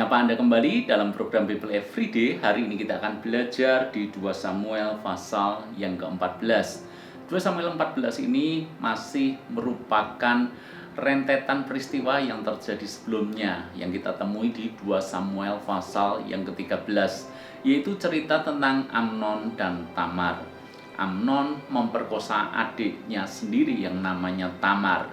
Menyapa Anda kembali dalam program Bible Everyday. Hari ini kita akan belajar di 2 Samuel pasal yang ke-14. 2 Samuel 14 ini masih merupakan rentetan peristiwa yang terjadi sebelumnya yang kita temui di 2 Samuel pasal yang ke-13, yaitu cerita tentang Amnon dan Tamar. Amnon memperkosa adiknya sendiri yang namanya Tamar.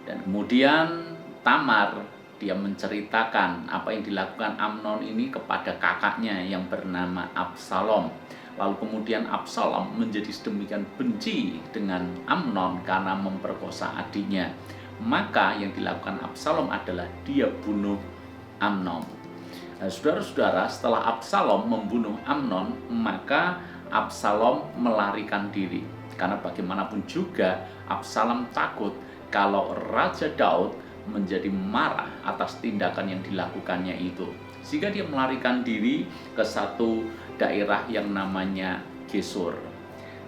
Dan kemudian Tamar, dia menceritakan apa yang dilakukan Amnon ini kepada kakaknya yang bernama Absalom. Lalu kemudian Absalom menjadi sedemikian benci dengan Amnon karena memperkosa adiknya. Maka yang dilakukan Absalom adalah dia bunuh Amnon. Nah, saudara-saudara, setelah Absalom membunuh Amnon, maka Absalom melarikan diri. Karena bagaimanapun juga Absalom takut kalau Raja Daud menjadi marah atas tindakan yang dilakukannya itu, sehingga dia melarikan diri ke satu daerah yang namanya Gesur.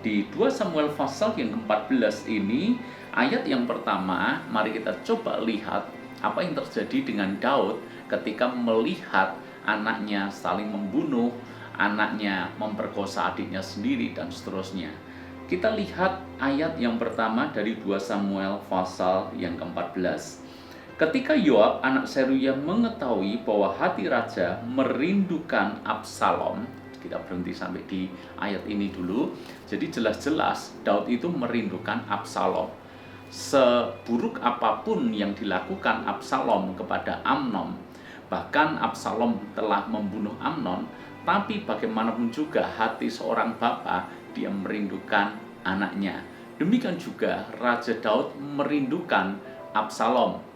Di 2 Samuel pasal yang ke-14 ini, ayat yang pertama, mari kita coba lihat apa yang terjadi dengan Daud ketika melihat anaknya saling membunuh, anaknya memperkosa adiknya sendiri, dan seterusnya. Kita lihat ayat yang pertama dari 2 Samuel pasal yang ke-14. Ketika Yoab anak Seruya mengetahui bahwa hati raja merindukan Absalom, kita berhenti sampai di ayat ini dulu. Jadi jelas-jelas Daud itu merindukan Absalom. Seburuk apapun yang dilakukan Absalom kepada Amnon, bahkan Absalom telah membunuh Amnon, tapi bagaimanapun juga hati seorang bapa, dia merindukan anaknya. Demikian juga Raja Daud merindukan Absalom.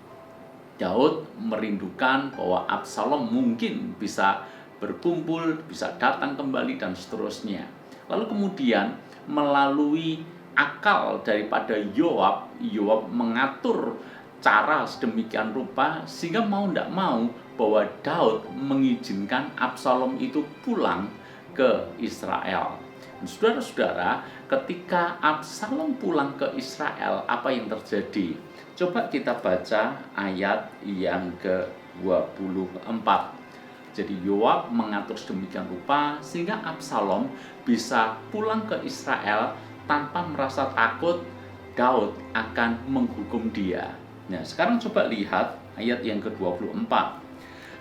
Daud merindukan bahwa Absalom mungkin bisa berkumpul, bisa datang kembali, dan seterusnya. Lalu kemudian melalui akal daripada Yoab mengatur cara sedemikian rupa sehingga mau tidak mau bahwa Daud mengizinkan Absalom itu pulang ke Israel. Saudara-saudara, ketika Absalom pulang ke Israel, apa yang terjadi? Coba kita baca ayat yang ke-24. Jadi Yoab mengatur sedemikian rupa sehingga Absalom bisa pulang ke Israel tanpa merasa takut Daud akan menghukum dia. Nah, sekarang coba lihat ayat yang ke-24.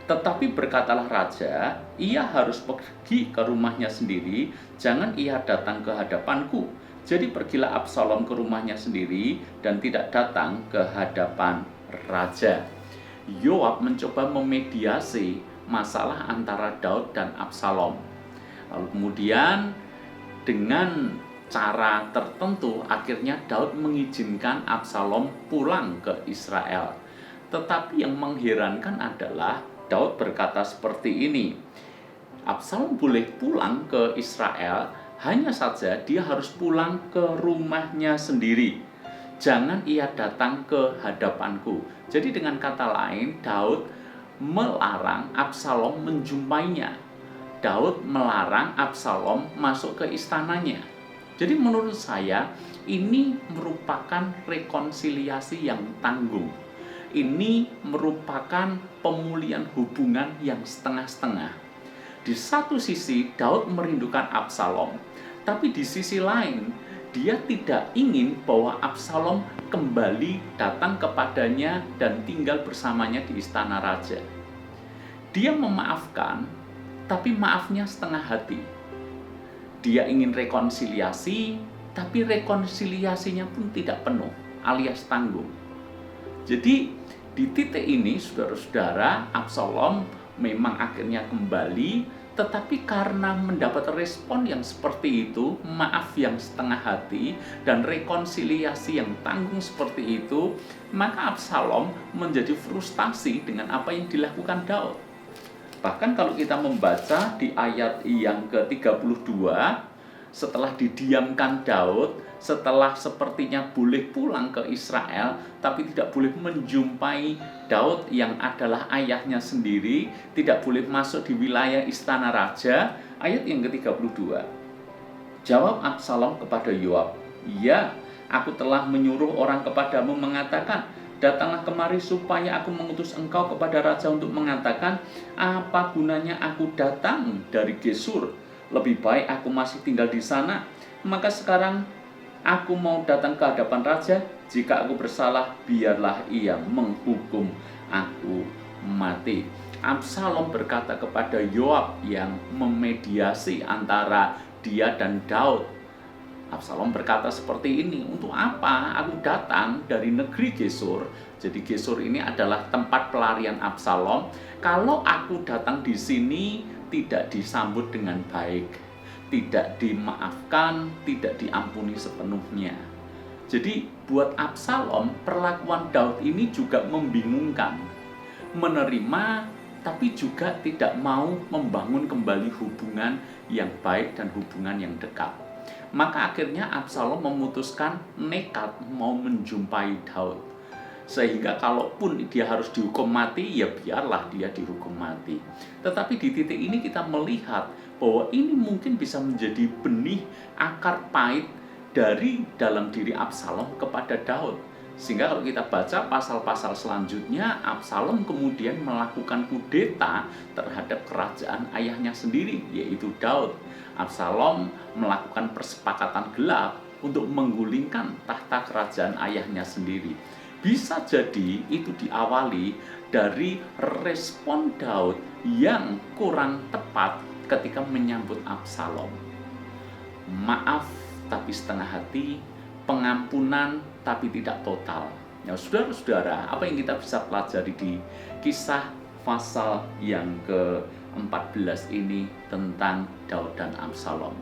Tetapi berkatalah raja, ia harus pergi ke rumahnya sendiri, jangan ia datang ke hadapanku. Jadi pergilah Absalom ke rumahnya sendiri dan tidak datang ke hadapan raja. Yoab mencoba memediasi masalah antara Daud dan Absalom. Lalu kemudian dengan cara tertentu akhirnya Daud mengizinkan Absalom pulang ke Israel. Tetapi yang mengherankan adalah Daud berkata seperti ini, Absalom boleh pulang ke Israel, hanya saja dia harus pulang ke rumahnya sendiri. Jangan ia datang ke hadapanku. Jadi dengan kata lain, Daud melarang Absalom menjumpainya. Daud melarang Absalom masuk ke istananya. Jadi menurut saya ini merupakan rekonsiliasi yang tanggung. Ini merupakan pemulihan hubungan yang setengah-setengah. Di satu sisi Daud merindukan Absalom, tapi di sisi lain dia tidak ingin bahwa Absalom kembali datang kepadanya dan tinggal bersamanya di istana raja. Dia memaafkan, tapi maafnya setengah hati. Dia ingin rekonsiliasi, tapi rekonsiliasinya pun tidak penuh, alias tanggung. Jadi di titik ini, saudara-saudara, Absalom memang akhirnya kembali, tetapi karena mendapat respon yang seperti itu, maaf yang setengah hati, dan rekonsiliasi yang tanggung seperti itu, maka Absalom menjadi frustasi dengan apa yang dilakukan Daud. Bahkan kalau kita membaca di ayat yang ke-32, setelah didiamkan Daud, setelah sepertinya boleh pulang ke Israel, tapi tidak boleh menjumpai Daud yang adalah ayahnya sendiri, tidak boleh masuk di wilayah istana raja. Ayat yang ke-32. Jawab Absalom kepada Yoab, "Ya, aku telah menyuruh orang kepadamu mengatakan, Datanglah kemari supaya aku mengutus engkau kepada raja untuk mengatakan, apa gunanya aku datang dari Gesur? Lebih baik aku masih tinggal di sana. Maka sekarang aku mau datang ke hadapan raja. Jika aku bersalah, biarlah ia menghukum aku mati." Absalom berkata kepada Yoab yang memediasi antara dia dan Daud. Absalom berkata seperti ini, "Untuk apa aku datang dari negeri Gesur?" Jadi Gesur ini adalah tempat pelarian Absalom. Kalau aku datang di sini tidak disambut dengan baik, tidak dimaafkan, tidak diampuni sepenuhnya. Jadi buat Absalom, perlakuan Daud ini juga membingungkan. Menerima tapi juga tidak mau membangun kembali hubungan yang baik dan hubungan yang dekat. Maka akhirnya Absalom memutuskan nekat mau menjumpai Daud. Sehingga kalaupun dia harus dihukum mati, ya biarlah dia dihukum mati. Tetapi di titik ini kita melihat bahwa ini mungkin bisa menjadi benih akar pahit dari dalam diri Absalom kepada Daud. Sehingga kalau kita baca pasal-pasal selanjutnya, Absalom kemudian melakukan kudeta terhadap kerajaan ayahnya sendiri, yaitu Daud. Absalom melakukan persepakatan gelap untuk menggulingkan tahta kerajaan ayahnya sendiri. Bisa jadi itu diawali dari respon Daud yang kurang tepat ketika menyambut Absalom. Maaf tapi setengah hati, pengampunan tapi tidak total. Ya, saudara-saudara, apa yang kita bisa pelajari di kisah pasal yang ke-14 ini tentang Daud dan Absalom?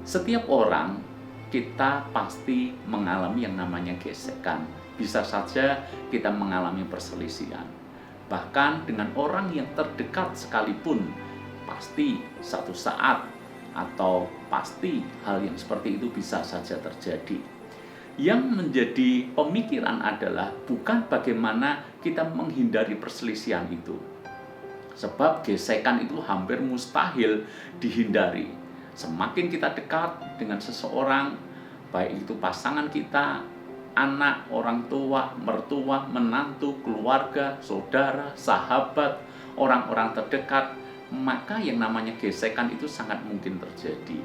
Setiap orang kita pasti mengalami yang namanya gesekan. Bisa saja kita mengalami perselisihan. Bahkan dengan orang yang terdekat sekalipun, pasti satu saat atau pasti hal yang seperti itu bisa saja terjadi. Yang menjadi pemikiran adalah bukan bagaimana kita menghindari perselisihan itu. Sebab gesekan itu hampir mustahil dihindari. Semakin kita dekat dengan seseorang, baik itu pasangan kita, anak, orang tua, mertua, menantu, keluarga, saudara, sahabat, orang-orang terdekat, maka yang namanya gesekan itu sangat mungkin terjadi.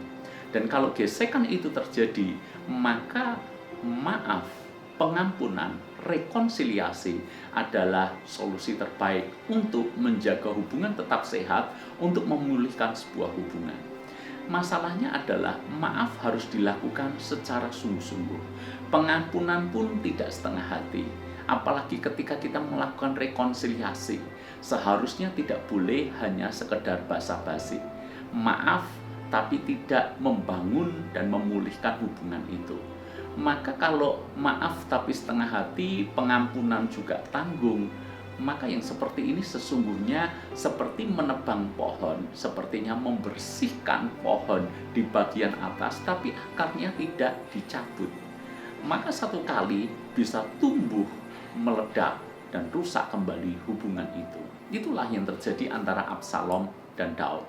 Dan kalau gesekan itu terjadi, maka maaf, pengampunan, rekonsiliasi adalah solusi terbaik untuk menjaga hubungan tetap sehat, untuk memulihkan sebuah hubungan. Masalahnya adalah maaf harus dilakukan secara sungguh-sungguh. Pengampunan pun tidak setengah hati. Apalagi ketika kita melakukan rekonsiliasi, seharusnya tidak boleh hanya sekedar basa-basi. Maaf, tapi tidak membangun dan memulihkan hubungan itu. Maka kalau maaf tapi setengah hati, pengampunan juga tanggung, maka yang seperti ini sesungguhnya seperti menebang pohon, sepertinya membersihkan pohon di bagian atas, tapi akarnya tidak dicabut. Maka satu kali bisa tumbuh, meledak, dan rusak kembali hubungan itu. Itulah yang terjadi antara Absalom dan Daud.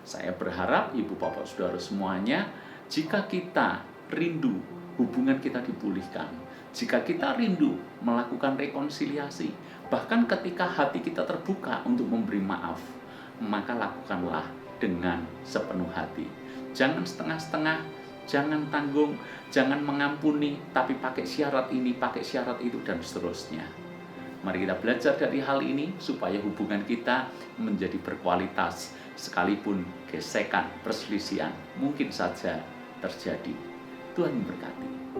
Saya berharap ibu bapak saudara semuanya, jika kita rindu hubungan kita dipulihkan, jika kita rindu melakukan rekonsiliasi, bahkan ketika hati kita terbuka untuk memberi maaf, maka lakukanlah dengan sepenuh hati. Jangan setengah-setengah, jangan tanggung, jangan mengampuni, tapi pakai syarat ini, pakai syarat itu, dan seterusnya. Mari kita belajar dari hal ini supaya hubungan kita menjadi berkualitas, sekalipun gesekan, perselisihan mungkin saja terjadi. Tuhan memberkati.